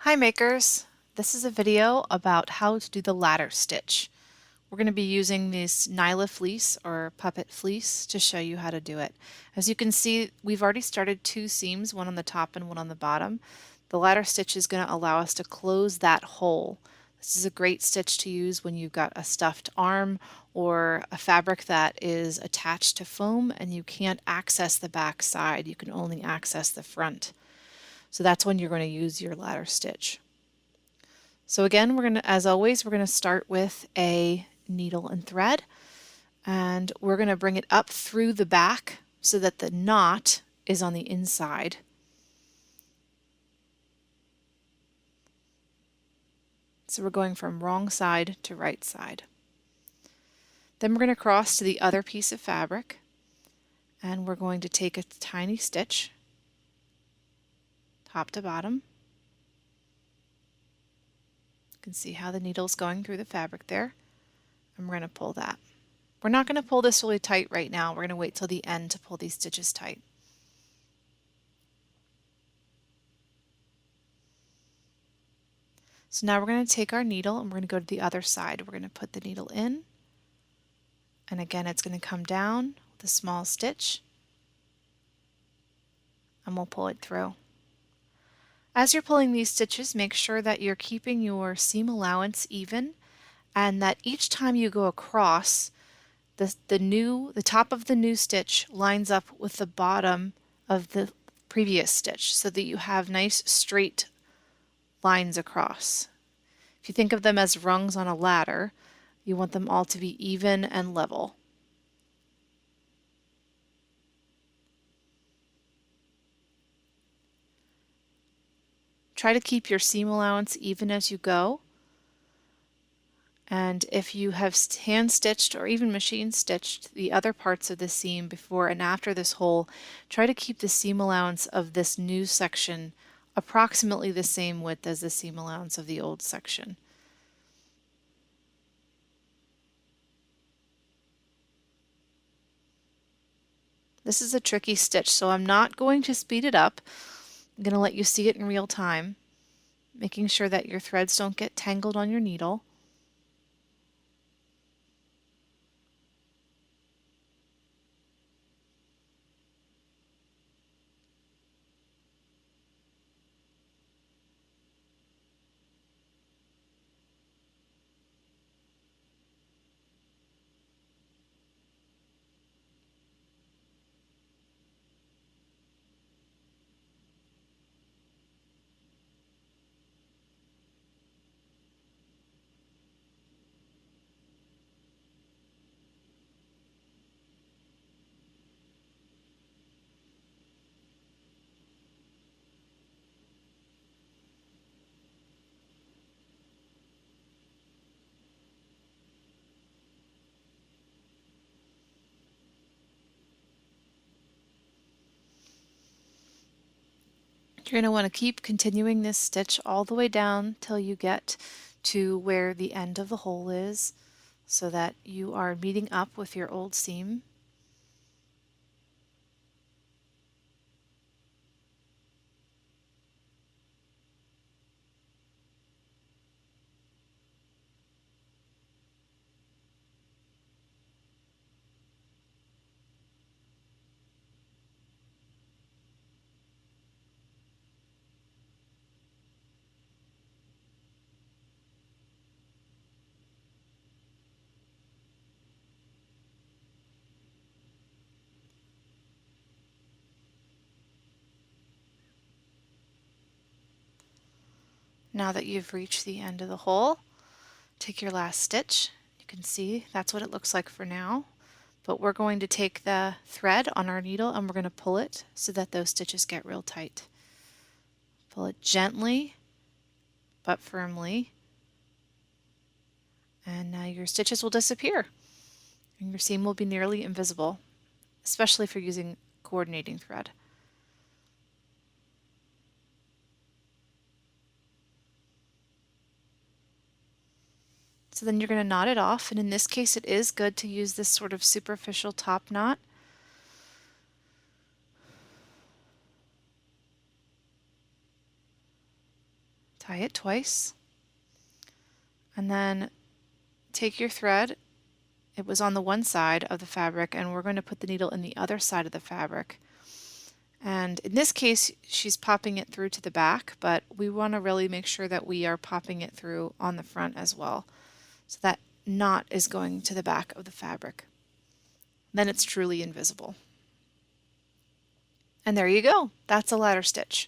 Hi makers! This is a video about how to do the ladder stitch. We're going to be using this Nylafleece or puppet fleece to show you how to do it. As you can see, we've already started two seams, one on the top and one on the bottom. The ladder stitch is going to allow us to close that hole. This is a great stitch to use when you've got a stuffed arm or a fabric that is attached to foam and you can't access the back side. You can only access the front. So that's when you're going to use your ladder stitch. So again, as always, we're going to start with a needle and thread, and we're going to bring it up through the back so that the knot is on the inside. So we're going from wrong side to right side. Then we're going to cross to the other piece of fabric, and we're going to take a tiny stitch, top to bottom. You can see how the needle's going through the fabric there, and we're going to pull that. We're not going to pull this really tight right now. We're going to wait till the end to pull these stitches tight. So now we're going to take our needle and we're going to go to the other side. We're going to put the needle in, and again it's going to come down with a small stitch, and we'll pull it through. As you're pulling these stitches, make sure that you're keeping your seam allowance even, and that each time you go across, the top of the new stitch lines up with the bottom of the previous stitch so that you have nice straight lines across. If you think of them as rungs on a ladder, you want them all to be even and level. Try to keep your seam allowance even as you go. And if you have hand stitched or even machine stitched the other parts of the seam before and after this hole, try to keep the seam allowance of this new section approximately the same width as the seam allowance of the old section. This is a tricky stitch, so I'm not going to speed it up. I'm going to let you see it in real time, making sure that your threads don't get tangled on your needle. You're going to want to keep continuing this stitch all the way down till you get to where the end of the hole is, so that you are meeting up with your old seam. Now that you've reached the end of the hole, take your last stitch. You can see that's what it looks like for now. But we're going to take the thread on our needle and we're going to pull it so that those stitches get real tight. Pull it gently but firmly, and now your stitches will disappear and your seam will be nearly invisible, especially if you're using coordinating thread. So then you're going to knot it off, and in this case it is good to use this sort of superficial top knot. Tie it twice, and then take your thread. It was on the one side of the fabric, and we're going to put the needle in the other side of the fabric. And in this case, she's popping it through to the back, but we want to really make sure that we are popping it through on the front as well. So that knot is going to the back of the fabric. Then it's truly invisible. And there you go. That's a ladder stitch.